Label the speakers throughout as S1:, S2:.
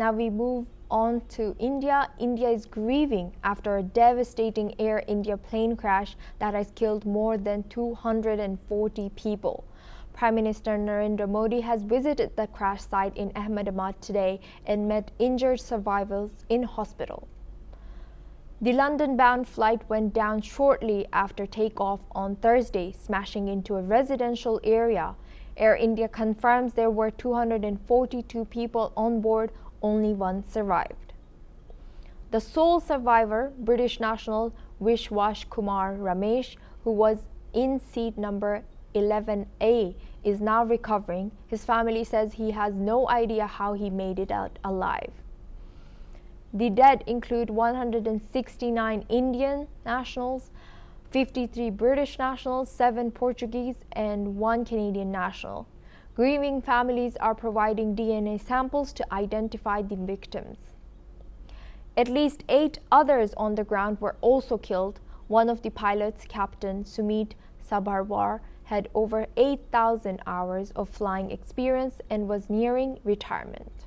S1: Now we move on to India. India is grieving after a devastating Air India plane crash that has killed more than 240 people. Prime Minister Narendra Modi has visited the crash site in Ahmedabad today and met injured survivors in hospital. The London-bound flight went down shortly after takeoff on Thursday, smashing into a residential area. Air India confirms there were 242 people on board. Only one survived. The sole survivor, British national Vishwashkumar Ramesh, who was in seat number 11A, is now recovering. His family says he has no idea how he made it out alive. The dead include 169 Indian nationals, 53 British nationals, 7 Portuguese, and 1 Canadian national. Grieving families are providing DNA samples to identify the victims. At least 8 others on the ground were also killed. One of the pilots, Captain Sumit Sabharwal, had over 8,000 hours of flying experience and was nearing retirement.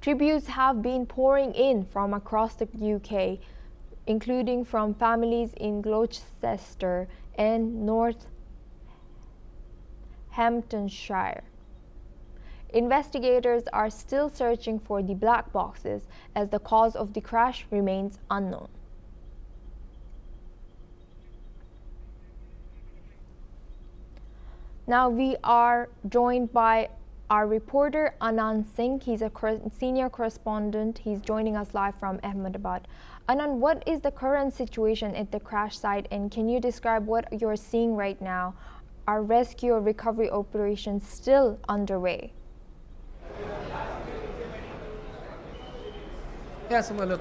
S1: Tributes have been pouring in from across the UK, including from families in Gloucester and Northamptonshire. Investigators are still searching for the black boxes as the cause of the crash remains unknown. Now we are joined by our reporter Anand Singh. He's a senior correspondent. He's joining us live from Ahmedabad. Anand, what is the current situation at the crash site, and can you describe what you're seeing right now? Are rescue or recovery operations still underway?
S2: Yeah, so look,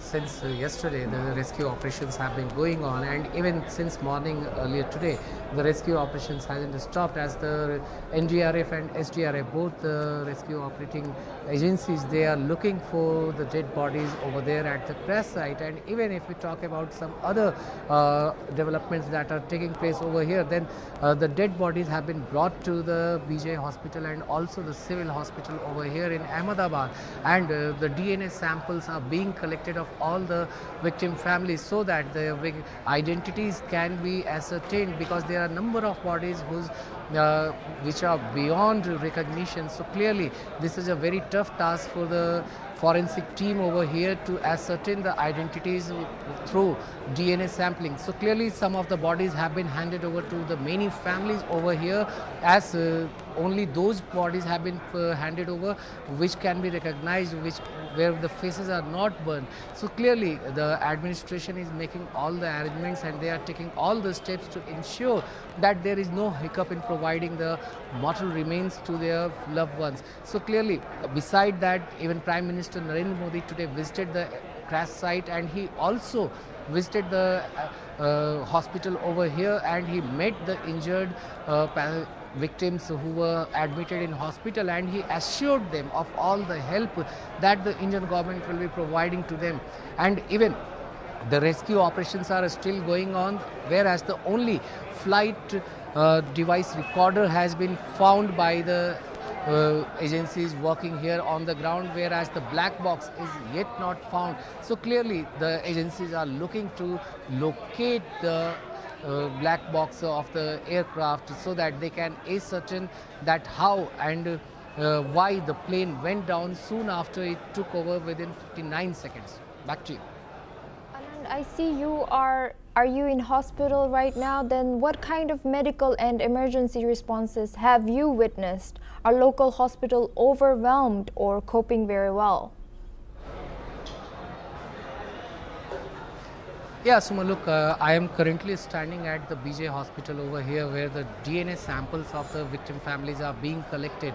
S2: since yesterday the rescue operations have been going on, and even since morning earlier today, the rescue operations hasn't stopped as the NDRF and SDRF, both the rescue operating agencies, they are looking for the dead bodies over there at the crash site. And even if we talk about some other developments that are taking place over here, then the dead bodies have been brought to the BJ hospital and also the civil hospital over here in Ahmedabad, and the DNA samples are being collected of all the victim families so that the identities can be ascertained, because there are a number of bodies which are beyond recognition. So clearly this is a very tough task for the forensic team over here to ascertain the identities through DNA sampling. So clearly some of the bodies have been handed over to the many families over here, as only those bodies have been handed over which can be recognized, where the faces are not burned. So clearly the administration is making all the arrangements and they are taking all the steps to ensure that there is no hiccup in providing the mortal remains to their loved ones. So clearly, beside that, even Prime Minister Narendra Modi today visited the crash site, and he also visited the hospital over here, and he met the injured victims who were admitted in hospital, and he assured them of all the help that the Indian government will be providing to them. And even the rescue operations are still going on, whereas the only flight device recorder has been found by the agencies working here on the ground, whereas the black box is yet not found. So clearly the agencies are looking to locate the black box of the aircraft so that they can ascertain that how and why the plane went down soon after it took over within 59 seconds. Back to you.
S1: Anand, I see you are you in hospital right now? Then what kind of medical and emergency responses have you witnessed? Are local hospital overwhelmed or coping very well?
S2: Yeah, Suma, look, I am currently standing at the BJ hospital over here, where the DNA samples of the victim families are being collected.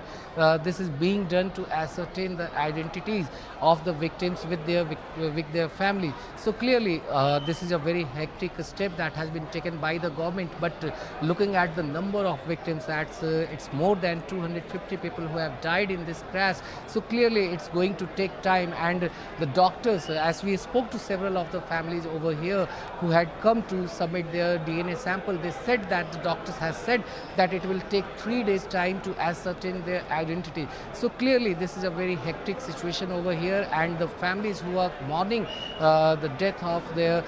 S2: This is being done to ascertain the identities of the victims with their family. So clearly, this is a very hectic step that has been taken by the government. But looking at the number of victims, it's more than 250 people who have died in this crash. So clearly, it's going to take time. And the doctors, as we spoke to several of the families over here, here who had come to submit their DNA sample. They said that the doctors have said that it will take 3 days time to ascertain their identity. So clearly this is a very hectic situation over here, and the families who are mourning the death of their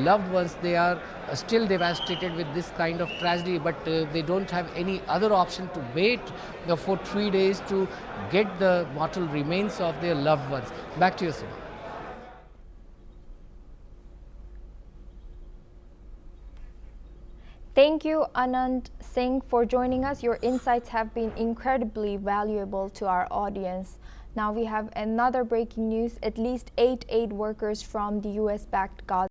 S2: loved ones, they are still devastated with this kind of tragedy, but they don't have any other option to wait for 3 days to get the mortal remains of their loved ones. Back to you, sir.
S1: Thank you, Anand Singh, for joining us. Your insights have been incredibly valuable to our audience. Now we have another breaking news. At least 8 aid workers from the US-backed Gaza